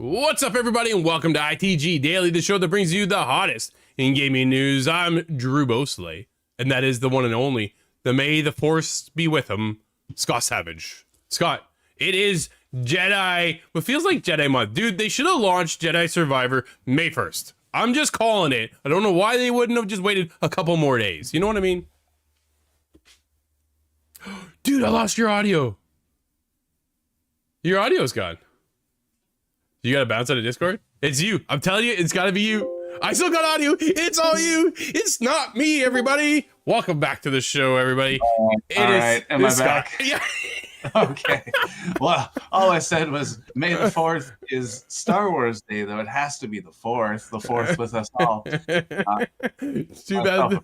What's up, everybody, and welcome to ITG Daily, the show that brings you the hottest in gaming news. I'm Drew Bosley, and that is the one and only, the May the Force be with him, Scott Savage. Scott, it is Jedi, what feels like Jedi month. Dude, they should have launched Jedi Survivor May 1st. I'm just calling it. I don't know why they wouldn't have just waited a couple more days. You know what I mean? Dude, I lost your audio. Your audio's gone. You gotta bounce out of Discord? It's you. I'm telling you, it's gotta be you. I still got audio. It's all you. It's not me, everybody. Welcome back to the show, everybody. All right. Am I back? Yeah. Okay. Well, all I said was May the 4th is Star Wars Day, though. It has to be the 4th. The 4th with us all. It's too bad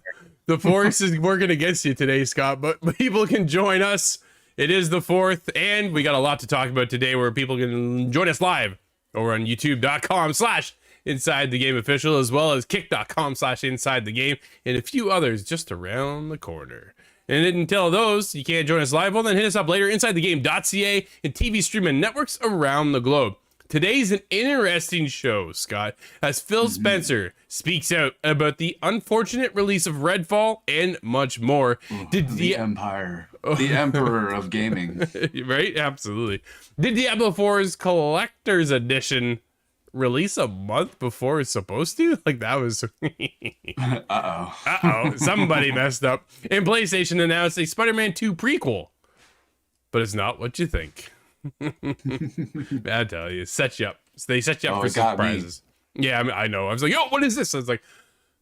the Force is working against you today, Scott, but people can join us. It is the 4th, and we got a lot to talk about today where people can join us live over on youtube.com/InsideTheGameOfficial, as well as kick.com/InsideTheGame, and a few others just around the corner. And until those, you can't join us live, well then hit us up later, InsideTheGame.ca and TV streaming networks around the globe. Today's an interesting show, Scott, as Phil Spencer speaks out about the unfortunate release of Redfall and much more. The Empire, the Emperor of Gaming. Right? Absolutely. Did Diablo 4's Collector's Edition release a month before it's supposed to? Like, that was... Uh-oh. Somebody messed up. And PlayStation announced a Spider-Man 2 prequel. But it's not what you think. I tell you, set you up. They set you up for surprises. Yeah, I know. I was like, yo, what is this? I was like,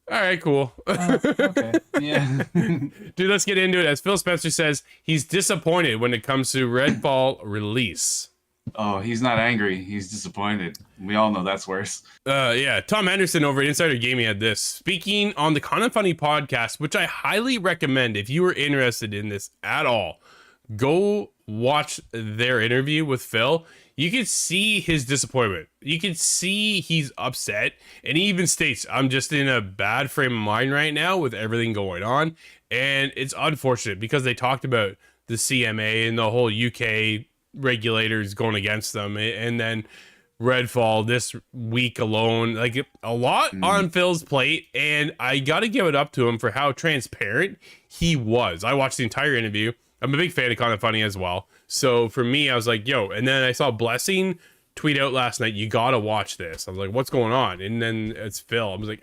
all right, cool. Okay. Yeah. Dude, let's get into it. As Phil Spencer says, he's disappointed when it comes to Redfall release. Oh, he's not angry. He's disappointed. We all know that's worse. Yeah. Tom Anderson over at Insider Gaming had this. Speaking on the Kind of Funny podcast, which I highly recommend if you are interested in this at all, go watch their interview with Phil. You can see his disappointment. You can see he's upset. And he even states, I'm just in a bad frame of mind right now with everything going on. And it's unfortunate because they talked about the CMA and the whole UK regulators going against them. And then Redfall this week alone, like a lot on Phil's plate. And I got to give it up to him for how transparent he was. I watched the entire interview. I'm a big fan of Kind of Funny as well. So for me, I was like, yo, and then I saw Blessing tweet out last night, you got to watch this. I was like, what's going on? And then it's Phil. I was like,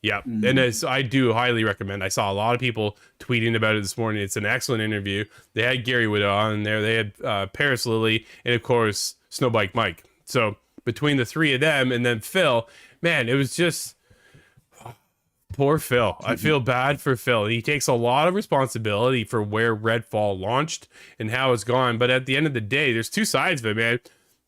yep. And as I do highly recommend, I saw a lot of people tweeting about it this morning. It's an excellent interview. They had Gary Wood on there. They had Paris Lilly and, of course, Snowbike Mike. So between the three of them and then Phil, man, it was just... Poor Phil. I feel bad for Phil. He takes a lot of responsibility for where Redfall launched and how it's gone. But at the end of the day, there's two sides of it, man.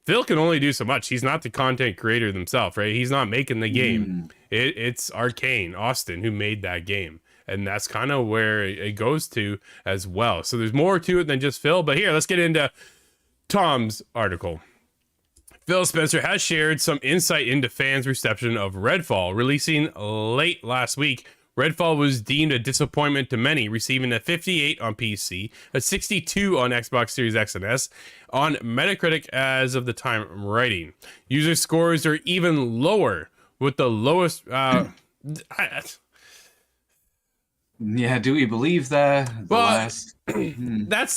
Phil can only do so much. He's not the content creator himself, right? He's not making the game. It's Arcane, Austin, who made that game. And that's kind of where it goes to as well. So there's more to it than just Phil. But here, let's get into Tom's article. Phil Spencer has shared some insight into fans' reception of Redfall. Releasing late last week, Redfall was deemed a disappointment to many, receiving a 58 on PC, a 62 on Xbox Series X and S, on Metacritic as of the time I'm writing. User scores are even lower, with the lowest... Yeah, do we believe that? That's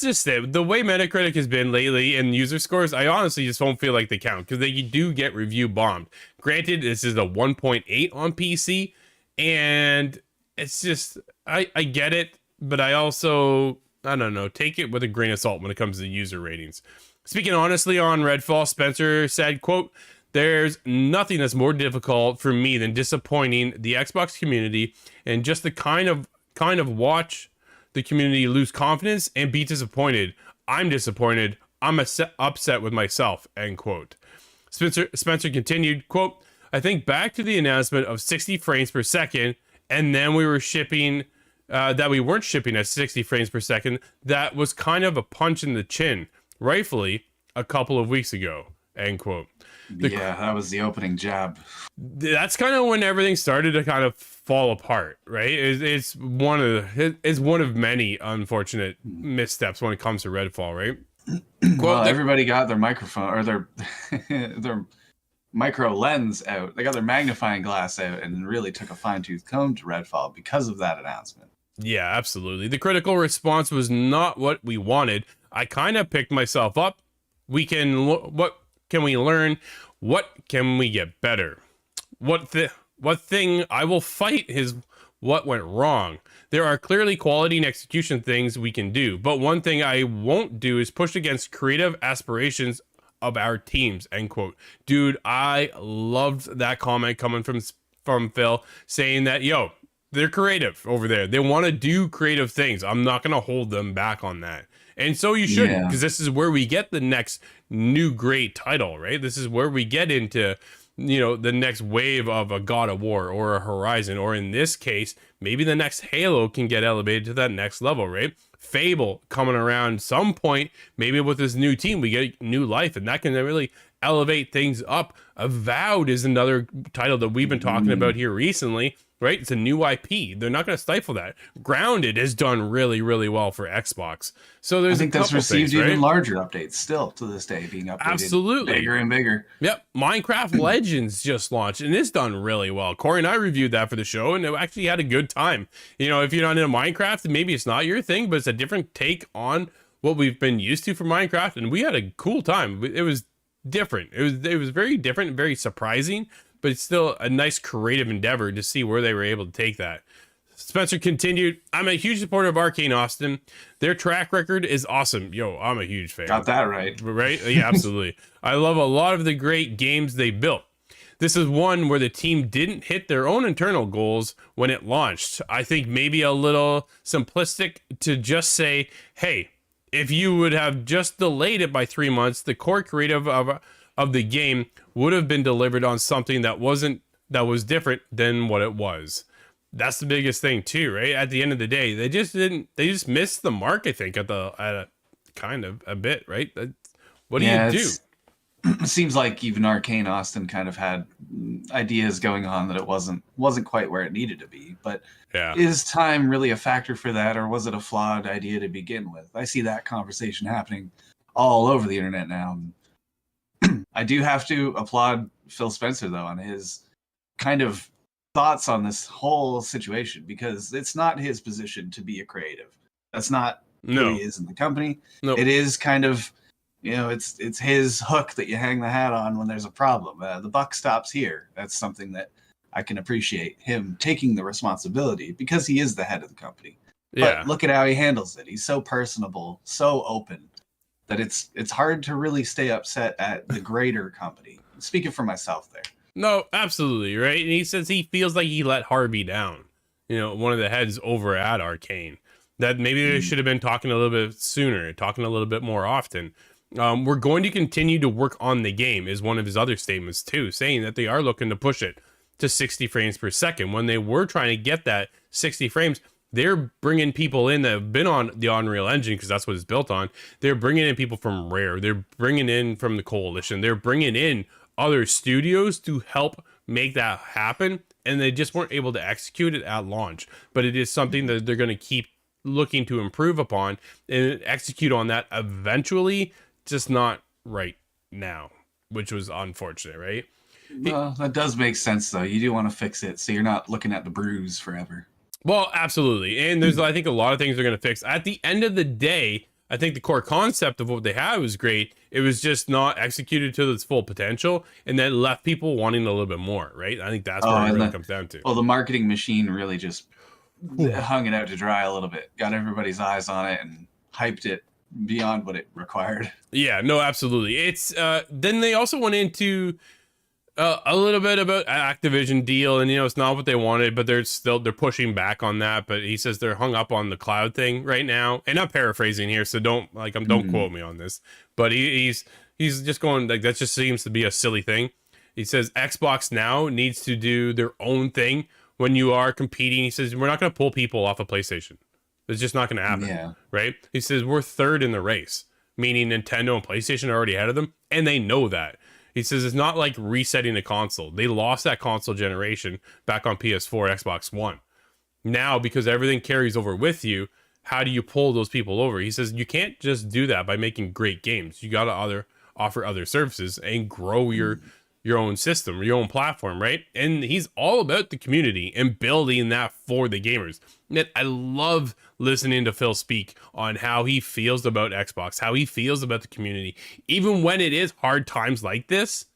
just it. The way Metacritic has been lately and user scores, I honestly just don't feel like they count because they do get review bombed. Granted, this is a 1.8 on PC, and it's just, I get it, but I also, I don't know, take it with a grain of salt when it comes to user ratings. Speaking honestly on Redfall, Spencer said, quote, "There's nothing that's more difficult for me than disappointing the Xbox community and just the kind of watch the community lose confidence and be disappointed. I'm disappointed. I'm upset with myself," end quote. Spencer continued, quote, "I think back to the announcement of 60 frames per second, and then we were shipping, that we weren't shipping at 60 frames per second. That was kind of a punch in the chin, rightfully, a couple of weeks ago," end quote. That was the opening jab. That's kind of when everything started to kind of fall apart, right? It's one of many unfortunate missteps when it comes to Redfall, right? Well, everybody got their microphone or their micro lens out. They got their magnifying glass out and really took a fine-tooth comb to Redfall because of that announcement. Yeah, absolutely. The critical response was not what we wanted. I kind of picked myself up. What can we learn? What can we get better? What thing I will fight is what went wrong. There are clearly quality and execution things we can do, but one thing I won't do is push against creative aspirations of our teams, end quote. Dude, I loved that comment coming from Phil saying that, yo, they're creative over there. They want to do creative things. I'm not going to hold them back on that. And so you shouldn't, because this is where we get the next new great title, right? This is where we get into, you know, the next wave of a God of War or a Horizon, or in this case, maybe the next Halo can get elevated to that next level, right? Fable coming around some point, maybe with this new team, we get new life, and that can really elevate things up. Avowed is another title that we've been talking about here recently, right? It's a new IP. They're not going to stifle that. Grounded has done really, really well for Xbox. So there's I think that's received things, even right? larger updates still to this day, being updated Absolutely. bigger and bigger. Yep. Minecraft Legends just launched and it's done really well. Corey and I reviewed that for the show and it actually had a good time. You know, if you're not into Minecraft, maybe it's not your thing, but it's a different take on what we've been used to for Minecraft, and we had a cool time. It was different. It was very different and very surprising, but it's still a nice creative endeavor to see where they were able to take that. Spencer continued, I'm a huge supporter of Arcane Austin. Their track record is awesome. Yo, I'm a huge fan. Got that right. Right? Yeah, absolutely. I love a lot of the great games they built. This is one where the team didn't hit their own internal goals when it launched. I think maybe a little simplistic to just say, hey, if you would have just delayed it by 3 months, the core creative of the game would have been delivered on something that was different than what it was. That's the biggest thing too, right? At the end of the day, they just missed the mark, I think, at a kind of a bit, right? What do you do? It seems like even Arcane Austin kind of had ideas going on that it wasn't quite where it needed to be. But is time really a factor for that, or was it a flawed idea to begin with? I see that conversation happening all over the internet now. I do have to applaud Phil Spencer, though, on his kind of thoughts on this whole situation, because it's not his position to be a creative. That's not who he is in the company. Nope. It is kind of, you know, it's his hook that you hang the hat on when there's a problem. The buck stops here. That's something that I can appreciate, him taking the responsibility, because he is the head of the company. Yeah. But look at how he handles it. He's so personable, so open, that it's hard to really stay upset at the greater company. Speaking for myself there. No, absolutely, right? And he says he feels like he let Harvey down, you know, one of the heads over at Arcane. That maybe they should have been talking a little bit sooner, talking a little bit more often. We're going to continue to work on the game is one of his other statements too, saying that they are looking to push it to 60 frames per second. When they were trying to get that 60 frames, they're bringing people in that have been on the Unreal Engine, because that's what it's built on. They're bringing in people from Rare. They're bringing in from the Coalition. They're bringing in other studios to help make that happen, and they just weren't able to execute it at launch. But it is something that they're going to keep looking to improve upon and execute on that eventually, just not right now, which was unfortunate, right? Well, that does make sense, though. You do want to fix it so you're not looking at the bruise forever. Well, absolutely. And there's, I think, a lot of things they're going to fix. At the end of the day, I think the core concept of what they had was great. It was just not executed to its full potential, and that left people wanting a little bit more, right? I think that's where it really comes down to. Well, the marketing machine really just hung it out to dry a little bit, got everybody's eyes on it, and hyped it beyond what it required. Yeah, no, absolutely. It's then they also went into a little bit about Activision deal, and you know, it's not what they wanted, but they're pushing back on that. But he says they're hung up on the cloud thing right now, and I'm paraphrasing here, so don't quote me on this. But he's just going like, that just seems to be a silly thing. He says Xbox now needs to do their own thing when you are competing. He says we're not going to pull people off of PlayStation. It's just not going to happen, right? He says we're third in the race, meaning Nintendo and PlayStation are already ahead of them, and they know that. He says it's not like resetting a console. They lost that console generation back on PS4, Xbox One. Now, because everything carries over with you, how do you pull those people over? He says you can't just do that by making great games. You got to offer other services and grow your your own system, your own platform, right? And he's all about the community and building that for the gamers. And I love listening to Phil speak on how he feels about Xbox, how he feels about the community, even when it is hard times like this,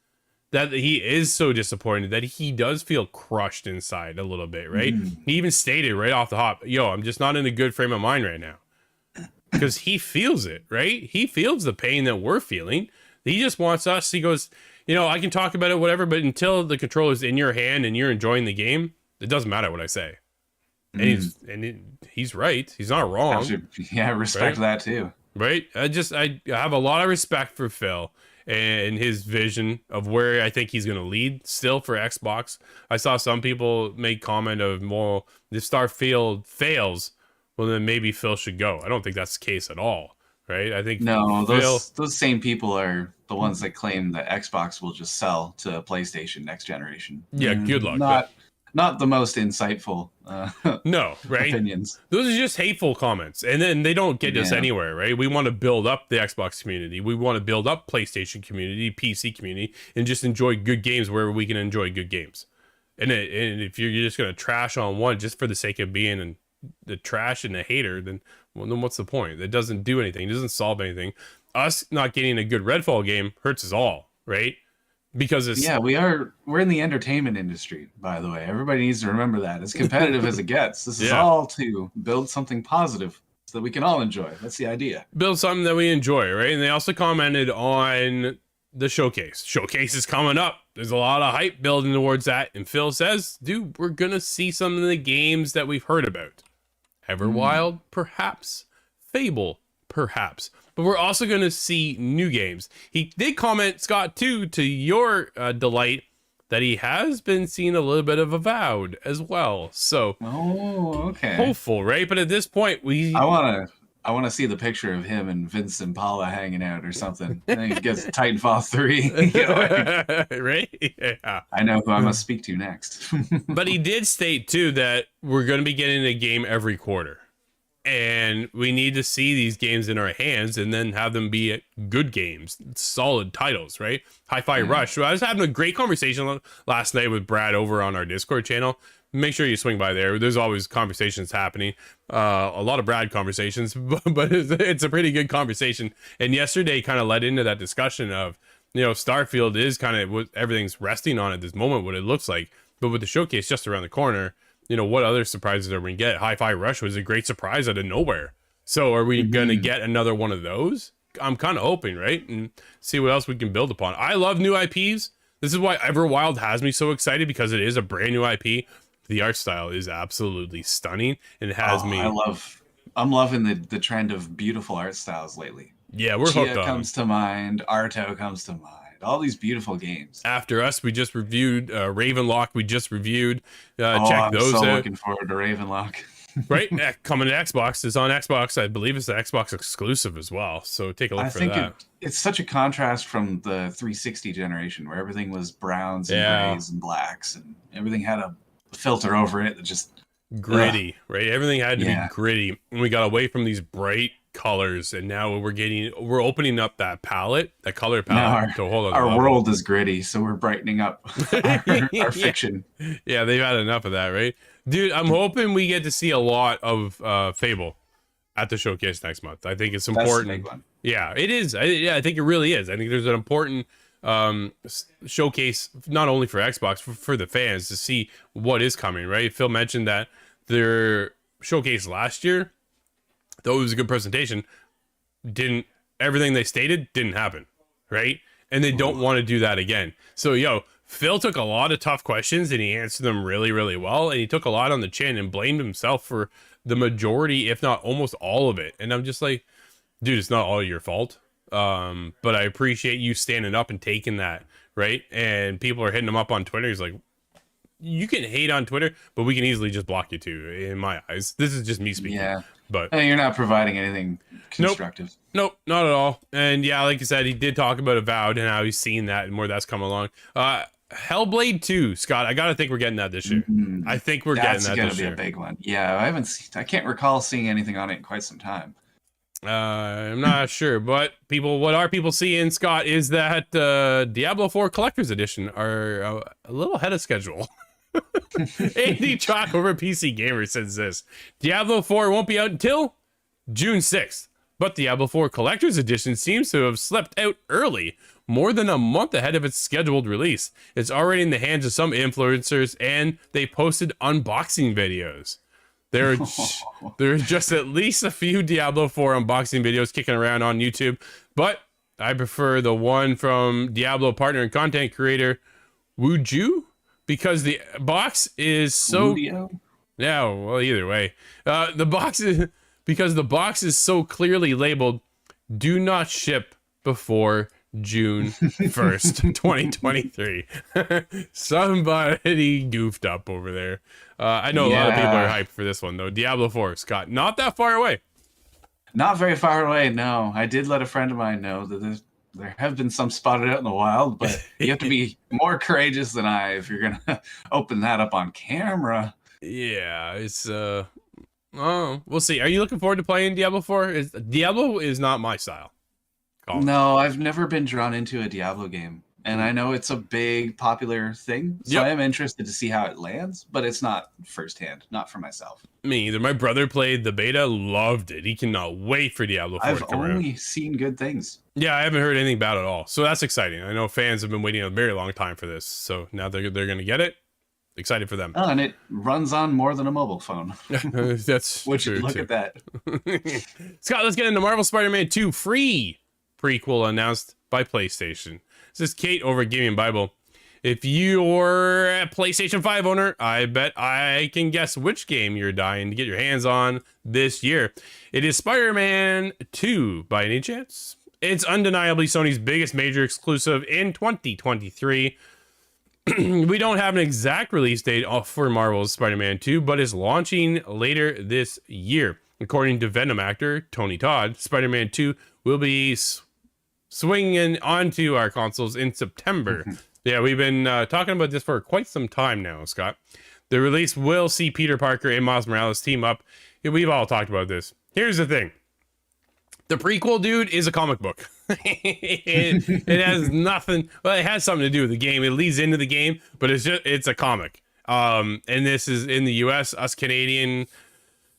that he is so disappointed, that he does feel crushed inside a little bit, right? He even stated right off the hop, yo, I'm just not in a good frame of mind right now. Because he feels it, right? He feels the pain that we're feeling. He just wants us. He goes, you know, I can talk about it, whatever, but until the controller's in your hand and you're enjoying the game, it doesn't matter what I say. And he's right. He's not wrong. Yeah, respect that too. Right? I have a lot of respect for Phil and his vision of where I think he's going to lead still for Xbox. I saw some people make comment of, well, if Starfield fails, well, then maybe Phil should go. I don't think that's the case at all. Right? I think those same people are the ones that claim that Xbox will just sell to PlayStation next generation. Yeah, good luck. Not the most insightful no, right? opinions. Those are just hateful comments, and then they don't get us anywhere, right? We want to build up the Xbox community. We want to build up PlayStation community, PC community, and just enjoy good games wherever we can enjoy good games. And if you're just going to trash on one just for the sake of being the trash and a hater, then what's the point? It doesn't do anything. It doesn't solve anything. Us not getting a good Redfall game hurts us all, right? Because it's we're in the entertainment industry, by the way. Everybody needs to remember that. As competitive as it gets, this is all to build something positive so that we can all enjoy. That's the idea. Build something that we enjoy, right? And they also commented on the showcase. Showcase is coming up. There's a lot of hype building towards that. And Phil says, dude, we're going to see some of the games that we've heard about. Everwild, perhaps. Fable, perhaps. But we're also going to see new games. He did comment, Scott, too, to your delight, that he has been seeing a little bit of Avowed as well. So, okay, hopeful, right? But at this point, I want to see the picture of him and Vince and Paula hanging out or something. I think he gets Titanfall 3. Right? Yeah. I know who I must speak to next. But he did state, too, that we're going to be getting a game every quarter. And we need to see these games in our hands and then have them be good games, solid titles, right? Hi-Fi Rush. So I was having a great conversation last night with Brad over on our Discord channel. Make sure you swing by there. There's always conversations happening. A lot of Brad conversations, but it's a pretty good conversation. And yesterday kind of led into that discussion of, you know, Starfield is kind of what everything's resting on at this moment, what it looks like. But with the showcase just around the corner, you know, what other surprises are we going to get? Hi-Fi Rush was a great surprise out of nowhere. So are we going to get another one of those? I'm kind of hoping, right? And see what else we can build upon. I love new IPs. This is why Everwild has me so excited, because it is a brand new IP. The art style is absolutely stunning, and it has me. I'm loving the trend of beautiful art styles lately. Yeah, we're hooked on. Comes to mind. Arto comes to mind. All these beautiful games. After Us, we just reviewed Ravenlock. We just reviewed. Check I'm those so out. Looking forward to Ravenlock. Right, coming to Xbox. It's on Xbox. I believe it's the Xbox exclusive as well. So take a look for that. It's such a contrast from the 360 generation, where everything was browns and grays and blacks, and everything had a filter over it that just gritty, right? Everything had to be gritty, and we got away from these bright colors, and now we're opening up that palette, that color palette. Our world is gritty, so we're brightening up our fiction. Yeah, they've had enough of that, right? Dude, I'm hoping we get to see a lot of Fable at the showcase next month. I think it's important. That's the big one. Yeah, it is. I think it really is. I think there's an important showcase, not only for Xbox, for the fans to see what is coming, right? Phil mentioned that their showcase last year, though it was a good presentation, everything they stated didn't happen, right? And they don't want to do that again. So, Phil took a lot of tough questions and he answered them really, really well. And he took a lot on the chin and blamed himself for the majority, if not almost all of it. And I'm just like, dude, it's not all your fault. But I appreciate you standing up and taking that, right? And people are hitting him up on Twitter. He's like, you can hate on Twitter, but we can easily just block you too, in my eyes. This is just me speaking. Yeah. But you're not providing anything constructive. Nope, not at all. And yeah, like I said, he did talk about Avowed and how he's seen that and where that's come along. Hellblade 2, Scott, I gotta think we're getting that this year. I think we're getting that this year. That's gonna be a big one. Yeah, I can't recall seeing anything on it in quite some time. I'm not sure, but what are people seeing, Scott, is that Diablo 4 Collector's Edition are a little ahead of schedule. Andy Chalk over PC Gamer says this: Diablo 4 won't be out until June 6th, but Diablo 4 Collector's Edition seems to have slipped out early, more than a month ahead of its scheduled release. It's already in the hands of some influencers, and they posted unboxing videos. There are just at least a few Diablo 4 unboxing videos kicking around on YouTube, but I prefer the one from Diablo partner and content creator Wuju, because the box is so... Wudio? Yeah, well, either way. The box is so clearly labeled, do not ship before June 1st, 2023. Somebody goofed up over there. I know a lot of people are hyped for this one, though. Diablo 4, Scott, not that far away. Not very far away, no. I did let a friend of mine know that there have been some spotted out in the wild, but you have to be more courageous than I if you're going to open that up on camera. Yeah, it's... Oh, we'll see. Are you looking forward to playing Diablo 4? Diablo is not my style. No, I've never been drawn into a Diablo game. And I know it's a big, popular thing, so I am interested to see how it lands, but it's not firsthand, not for myself. Me either. My brother played the beta, loved it. He cannot wait for Diablo 4 to come around. I've only seen good things. Yeah, I haven't heard anything bad at all, so that's exciting. I know fans have been waiting a very long time for this, so now they're going to get it. Excited for them. Oh, and it runs on more than a mobile phone. That's Would you look at that? Scott, let's get into Marvel Spider-Man 2 free prequel announced by PlayStation. This is Kate over at Gaming Bible. If you're a PlayStation 5 owner, I bet I can guess which game you're dying to get your hands on this year. It is Spider-Man 2, by any chance? It's undeniably Sony's biggest major exclusive in 2023. We don't have an exact release date for Marvel's Spider-Man 2, but it's launching later this year. According to Venom actor Tony Todd, Spider-Man 2 will be swinging onto our consoles in September. Yeah, we've been talking about this for quite some time now, Scott. The release will see Peter Parker and Miles Morales team up. Yeah, we've all talked about this. Here's the thing. The prequel, dude, is a comic book. it has nothing... Well, it has something to do with the game. It leads into the game, but it's a comic. And this is in the US. Us Canadian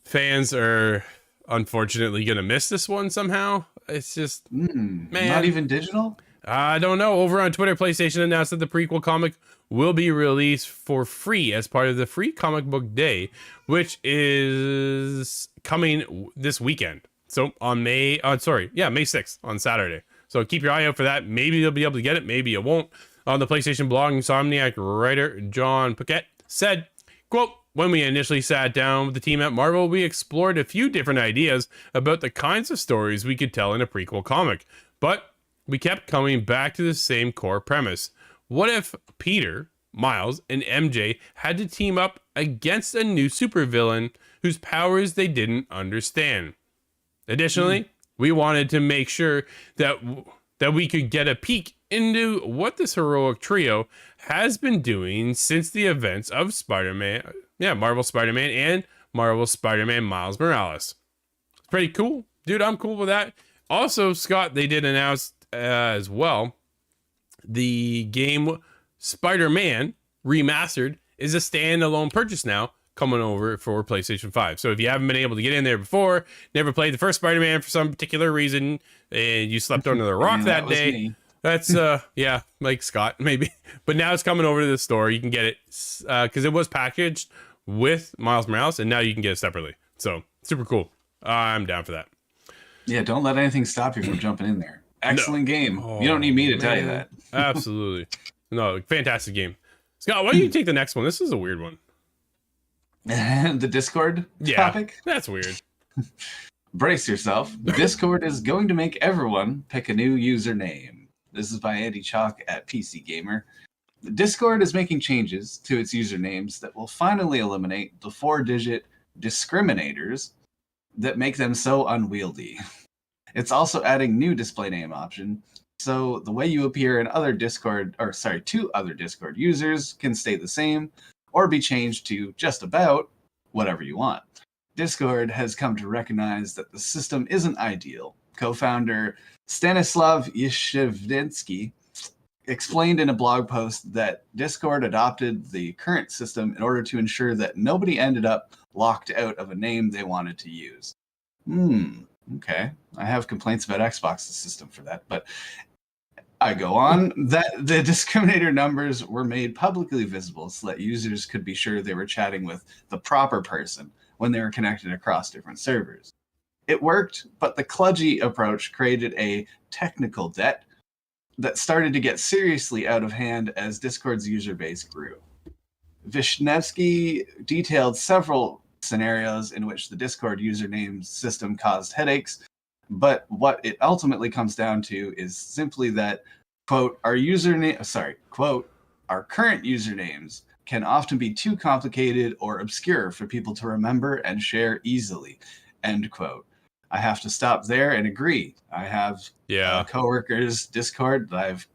fans are unfortunately going to miss this one somehow. It's just... man. Not even digital? I don't know. Over on Twitter, PlayStation announced that the prequel comic will be released for free as part of the Free Comic Book Day, which is coming this weekend. So on May 6th, on Saturday. So keep your eye out for that. Maybe you'll be able to get it. Maybe you won't. On the PlayStation blog, Insomniac writer John Paquette said, quote, "When we initially sat down with the team at Marvel, we explored a few different ideas about the kinds of stories we could tell in a prequel comic. But we kept coming back to the same core premise. What if Peter, Miles, and MJ had to team up against a new supervillain whose powers they didn't understand? Additionally, we wanted to make sure that we could get a peek into what this heroic trio has been doing since the events of Marvel Spider-Man and Marvel Spider-Man Miles Morales." It's pretty cool. Dude, I'm cool with that. Also, Scott, they did announce as well, the game Spider-Man Remastered is a standalone purchase now, coming over for PlayStation 5. So if you haven't been able to get in there before, never played the first Spider-Man for some particular reason, and you slept under the rock that day, me. That's, like Scott, maybe. But now it's coming over to the store. You can get it, because it was packaged with Miles Morales, and now you can get it separately. So, super cool. I'm down for that. Yeah, don't let anything stop you from jumping in there. Excellent game. You don't need me to tell you that. Absolutely. No, fantastic game. Scott, why don't you take the next one? This is a weird one. The Discord topic? That's weird. Brace yourself. Discord is going to make everyone pick a new username. This is by Andy Chalk at PC Gamer. Discord is making changes to its usernames that will finally eliminate the 4-digit discriminators that make them so unwieldy. It's also adding new display name option, so the way you appear in to other Discord users can stay the same, or be changed to just about whatever you want. Discord has come to recognize that the system isn't ideal. Co-founder Stanislav Yashevninsky explained in a blog post that Discord adopted the current system in order to ensure that nobody ended up locked out of a name they wanted to use. Okay. I have complaints about Xbox's system for that, but I go on that the discriminator numbers were made publicly visible so that users could be sure they were chatting with the proper person when they were connected across different servers. It worked, but the kludgy approach created a technical debt that started to get seriously out of hand as Discord's user base grew. Vishnevsky detailed several scenarios in which the Discord username system caused headaches, but what it ultimately comes down to is simply that, quote, our current usernames can often be too complicated or obscure for people to remember and share easily, end quote. I have to stop there and agree. I have coworkers Discord that I've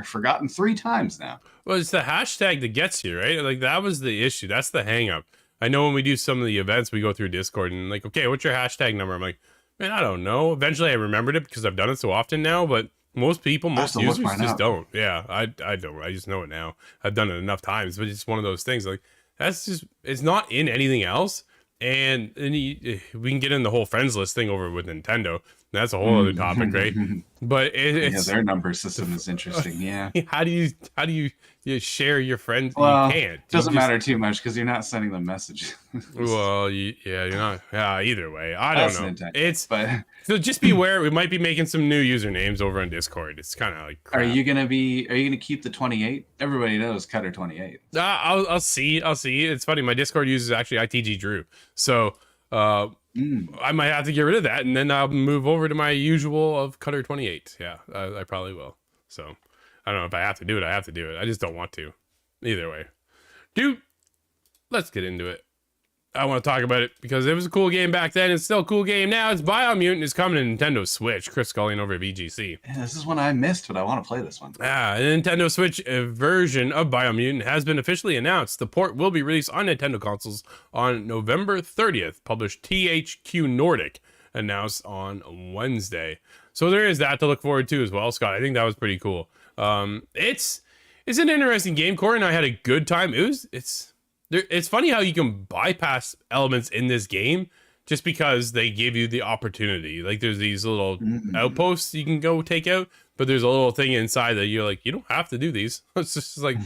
forgotten 3 times now. Well, it's the hashtag that gets you, right? Like, that was the issue. That's the hang up. I know when we do some of the events, we go through Discord and like, okay, what's your hashtag number? I'm like, man, I don't know. Eventually I remembered it because I've done it so often now, but most users just don't. Yeah, I don't. I just know it now. I've done it enough times, but it's one of those things. Like, that's just, it's not in anything else. And we can get in the whole friends list thing over with Nintendo. That's a whole other topic, right? But it's their number system is interesting. Yeah. How do you share your friends? Well, you can't. It doesn't matter too much because you're not sending them messages. Well, you're not. Yeah, either way, I don't know. But so just be aware. We might be making some new usernames over on Discord. It's kind of like crap. Are you gonna keep the 28? Everybody knows Cutter 28. I'll see. It's funny. My Discord user is actually ITG Drew. So I might have to get rid of that, and then I'll move over to my usual of Cutter 28. Yeah, I probably will. So I don't know if I have to do it. I have to do it. I just don't want to. Either way, dude. Let's get into it. I want to talk about it because it was a cool game back then. It's still a cool game now. It's Biomutant. It's coming to Nintendo Switch. Chris Scullion over at VGC. Yeah, this is one I missed, but I want to play this one. The Nintendo Switch version of Biomutant has been officially announced. The port will be released on Nintendo consoles on November 30th, published THQ Nordic, announced on Wednesday. So there is that to look forward to as well, Scott. I think that was pretty cool. It's an interesting game. Corey and I had a good time. It's funny how you can bypass elements in this game just because they give you the opportunity. Like, there's these little outposts you can go take out, but there's a little thing inside that you're like, you don't have to do these. It's just like,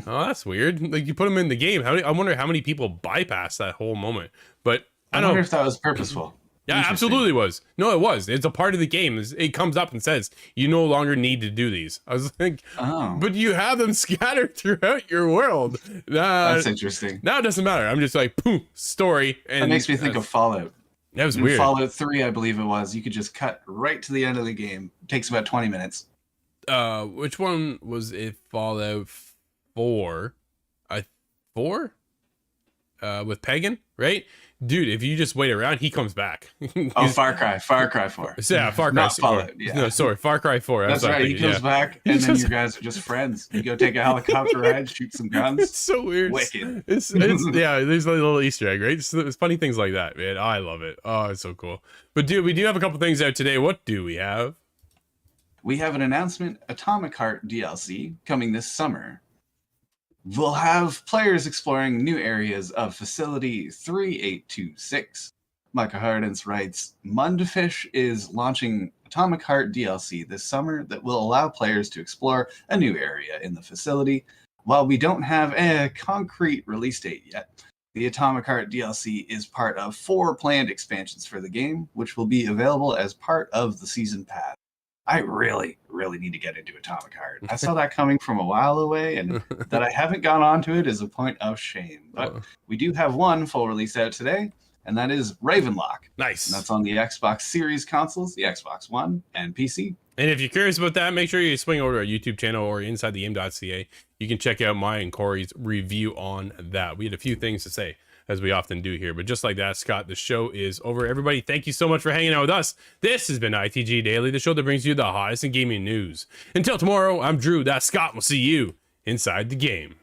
oh, that's weird. Like, you put them in the game. I wonder how many people bypass that whole moment. But I wonder if that was purposeful. Yeah, absolutely was. No, it was. It's a part of the game. It comes up and says, you no longer need to do these. I was like, but you have them scattered throughout your world. That's interesting. Now it doesn't matter. I'm just like, boom, story. And that makes me think of Fallout. That was weird. Fallout 3, I believe it was. You could just cut right to the end of the game. It takes about 20 minutes. Which one was it? Fallout 4? 4? With Pagan, right? Dude, if you just wait around, he comes back. Far Cry 4. Yeah, Far Cry 4. Yeah. No, sorry, Far Cry 4. That's right. He comes back, and then you guys are just friends. You go take a helicopter ride, shoot some guns. It's so weird. Wicked. It's yeah. There's a little Easter egg, right? So it's funny things like that, man. I love it. Oh, it's so cool. But dude, we do have a couple things out today. What do we have? We have an announcement: Atomic Heart DLC coming this summer. We'll have players exploring new areas of Facility 3826. Micah Hardens writes, Mundfish is launching Atomic Heart DLC this summer that will allow players to explore a new area in the facility. While we don't have a concrete release date yet, the Atomic Heart DLC is part of 4 planned expansions for the game, which will be available as part of the Season Pass. I really need to get into Atomic Heart. I saw that coming from a while away, and that I haven't gone on to it is a point of shame. But we do have one full release out today, and that is Ravenlock. Nice. And that's on the Xbox Series consoles, the Xbox One, and PC. And if you're curious about that, make sure you swing over to our YouTube channel or InsideTheGame.ca. You can check out my and Corey's review on that. We had a few things to say, as we often do here. But just like that, Scott, the show is over. Everybody, thank you so much for hanging out with us. This has been ITG Daily, the show that brings you the hottest in gaming news. Until tomorrow, I'm Drew. That's Scott. We'll see you inside the game.